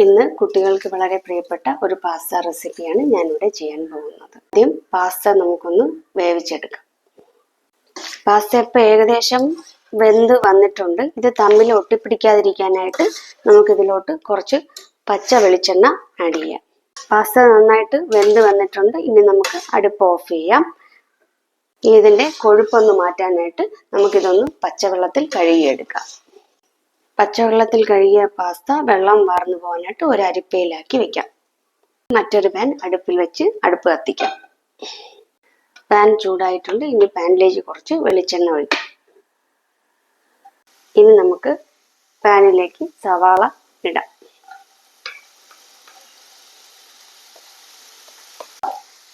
ഇന്ന് കുട്ടികൾക്ക് വളരെ പ്രിയപ്പെട്ട ഒരു പാസ്ത റെസിപ്പിയാണ് ഞാനിവിടെ ചെയ്യാൻ പോകുന്നത്. ആദ്യം പാസ്ത നമുക്കൊന്ന് വേവിച്ചെടുക്കാം. പാസ്ത ഇപ്പോൾ ഏകദേശം വെന്ത് വന്നിട്ടുണ്ട്. ഇത് തമ്മിൽ ഒട്ടിപ്പിടിക്കാതിരിക്കാനായിട്ട് നമുക്കിതിലോട്ട് കുറച്ച് പച്ച വെളിച്ചെണ്ണ ആഡ് ചെയ്യാം. പാസ്ത നന്നായിട്ട് വെന്ത് വന്നിട്ടുണ്ട്. ഇനി നമുക്ക് അടുപ്പ് ഓഫ് ചെയ്യാം. ഇതിൻ്റെ കൊഴുപ്പൊന്ന് മാറ്റാനായിട്ട് നമുക്കിതൊന്ന് പച്ചവെള്ളത്തിൽ കഴുകിയെടുക്കാം. പച്ചവെള്ളത്തിൽ കഴുകിയ പാസ്ത വെള്ളം വാർന്നു പോകാനായിട്ട് ഒരു അരിപ്പയിലാക്കി വെക്കാം. മറ്റൊരു പാൻ അടുപ്പിൽ വെച്ച് അടുപ്പ് കത്തിക്കാം. പാൻ ചൂടായിട്ടുണ്ട്. ഇനി പാനിലേക്ക് കുറച്ച് വെളിച്ചെണ്ണ ഒഴിക്കാം. ഇനി നമുക്ക് പാനിലേക്ക് സവാള ഇടാം.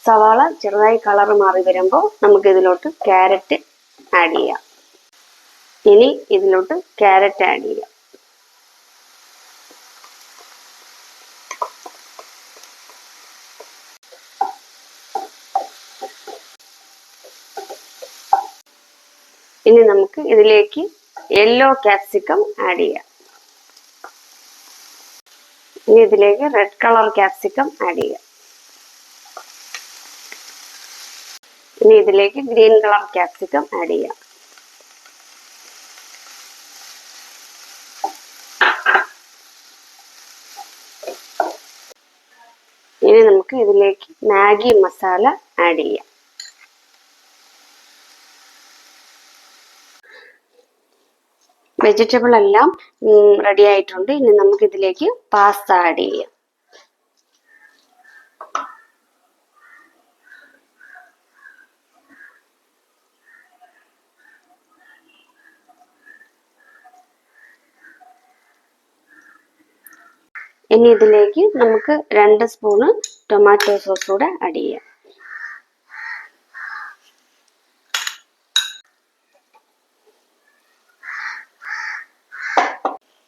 സവാള ചെറുതായി കളർ മാറി വരുമ്പോൾ നമുക്ക് ഇതിലോട്ട് ക്യാരറ്റ് ആഡ് ചെയ്യാം. ഇനി ഇതിലോട്ട് ക്യാരറ്റ് ആഡ് ചെയ്യാം. ഇനി നമുക്ക് ഇതിലേക്ക് യെല്ലോ ക്യാപ്സിക്കം ആഡ് ചെയ്യാം. ഇനി ഇതിലേക്ക് റെഡ് കളർ ക്യാപ്സിക്കം ആഡ് ചെയ്യാം. ഇനി ഇതിലേക്ക് ഗ്രീൻ കളർ ക്യാപ്സിക്കം ആഡ് ചെയ്യാം. ഇനി നമുക്ക് ഇതിലേക്ക് മാഗി മസാല ആഡ് ചെയ്യാം. വെജിറ്റബിൾ എല്ലാം റെഡി ആയിട്ടുണ്ട്. ഇനി നമുക്ക് ഇതിലേക്ക് പാസ്ത ആഡ് ചെയ്യാം. ഇനി ഇതിലേക്ക് നമുക്ക് 2 സ്പൂണ് ടൊമാറ്റോ സോസ് കൂടെ ആഡ് ചെയ്യാം.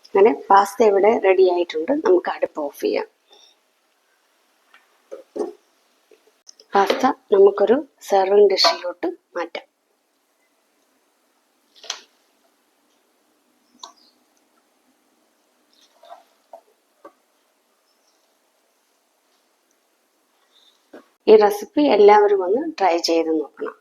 അങ്ങനെ പാസ്ത ഇവിടെ റെഡി ആയിട്ടുണ്ട്. നമുക്ക് അടുപ്പ് ഓഫ് ചെയ്യാം. പാസ്ത നമുക്കൊരു സെർവിങ് ഡിഷിലോട്ട് മാറ്റാം. ഈ റെസിപ്പി എല്ലാവരും ഒന്ന് ട്രൈ ചെയ്ത് നോക്കണം.